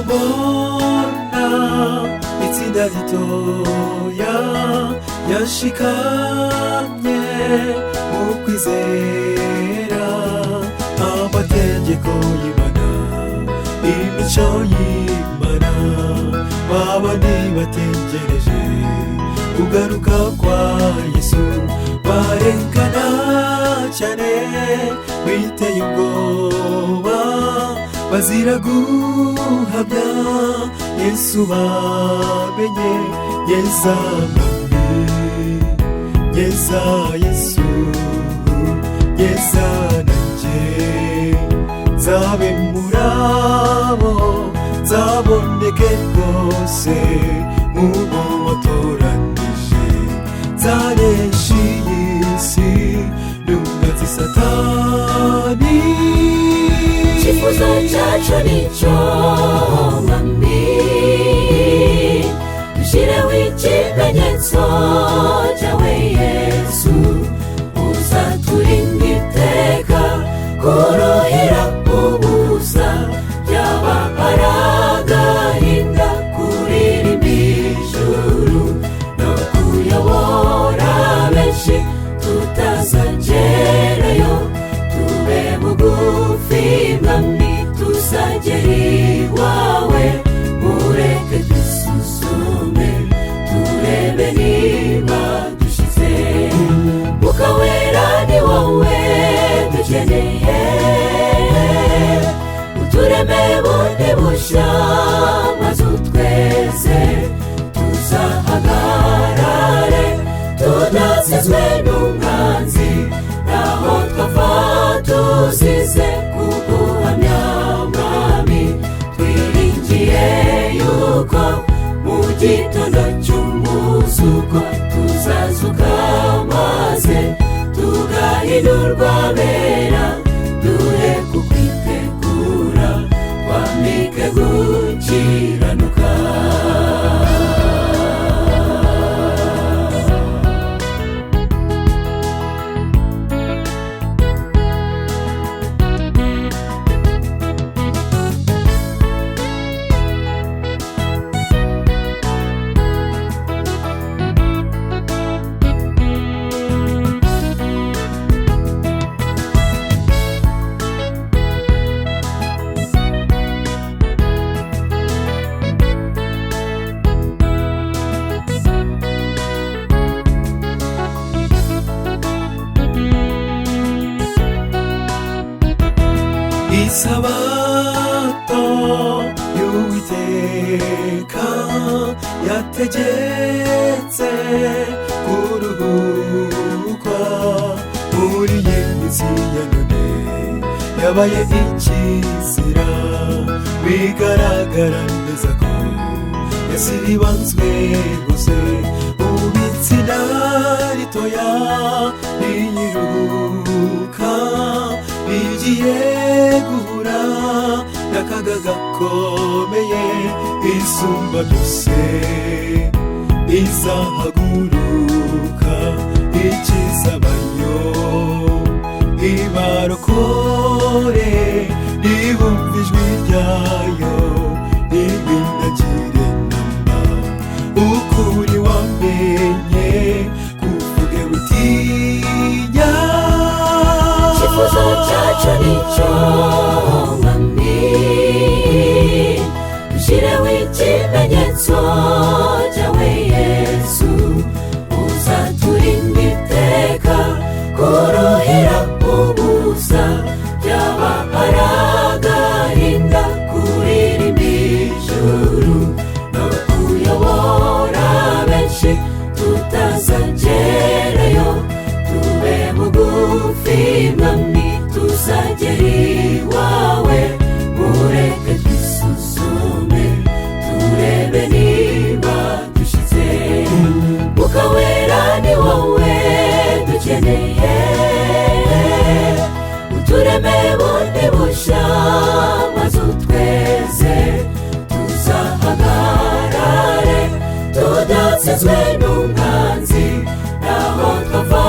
mbona itsinda ritoya yashikamye mu kwizera amategeko y'Imana, imico y'Imana, babandi bategereje kugaruka kwa Yesu barengana cyane biteye ubwoba bazira guhamya Yesu bamenye yeza mwami yeza Yesu yeza nanjye nzabe murabo nzaboneke rwose mubo watoranije nzanesha iyi si n'umwanzi Satani. Icyifuzo cyacu nicyo mwami dushyireho ikimenyetso cyawe Yesu uzaturinda iteka kuruhira ubusa byaba ari agahinda kuririmba ijuru no kuyobora benshi tutazagerayo tube bugufi mwami tuzagera iwawe mureke twisuzume turebe niba dushize Mwuka Wera ni wowe dukeneye utureme bundi bushya maze utweze tuzahagarare tudasizwe n'umwanzi naho twava tuzize kuguhamya mwami twiringiye yuko mu gitondo cy'umuzuko tuzazuka maze tugahindurwa bera dure kukwitegura twambike gukiranuka. Isabato y'Uwiteka yategetse kuruhuka muri iyi minsi ya none yabaye ikizira bigaragara neza ko yasiribanzwe gusa ubu itsinda ritoya riyiruhuka bigiye guhura n'akaga gakomeye isumba byose izahaguruka ikizabayo ibarokore nibumva ijwi ryayo ntibinagire namba ukuri wamenye kuvuge witinya. Icyifuzo cyacu nicyo mwami dushyireho ikimenyetso cyawe Yesu uzaturinda iteka kuruhira ubusa byaba ari agahinda kuririmba ijuru no kuyobora benshi tutazagerayo tube bugufi mwami tuzagera iwawe mureke twisuzume turebe niba dushize Mwuka Wera ni wowe dukeneye utureme bundi bushya maze utweze tuzahagarare tudasizwe n'umwanzi naho twava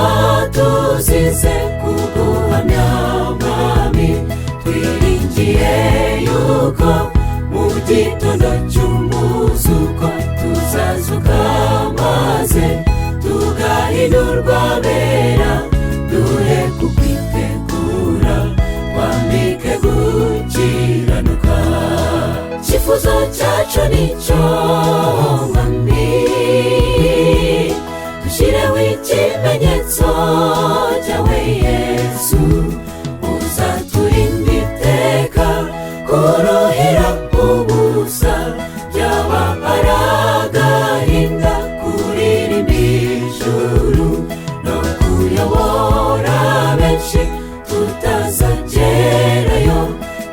tuzize kuguhamya mwami twiringiye yuko mu gitondo maze tugahindurwa bera, duhe kukwitegura twambike gukiranuka. Icyifuzo cyacu nicyo mwami, dushyireho ikimenyetso cyawe Yesu, uzaturinda iteka kuruhira ubusa, byaba ari agahinda kuririmba ijuru no kuyobora benshi tutazagerayo.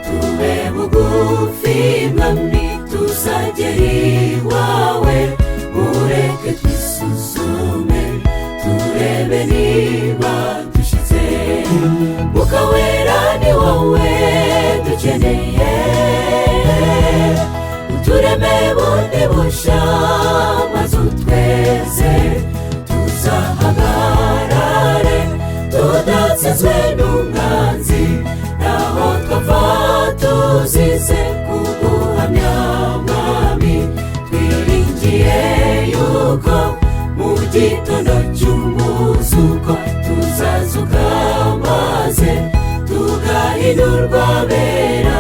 Tube bugufi mwami tuzagera iwawe, mureke twisuzume turebe niba dushize. Mwuka wera ni wowe dukeneye, utureme bundi busha maze utweze, tuzahagarare tudatsinzwe n'umwanzi, naho twapfa tuzize kuguhamya mwami. Twiringiye yuko mu gitondo cy'umuzuko tuzazuka maze tugahindurwa bera,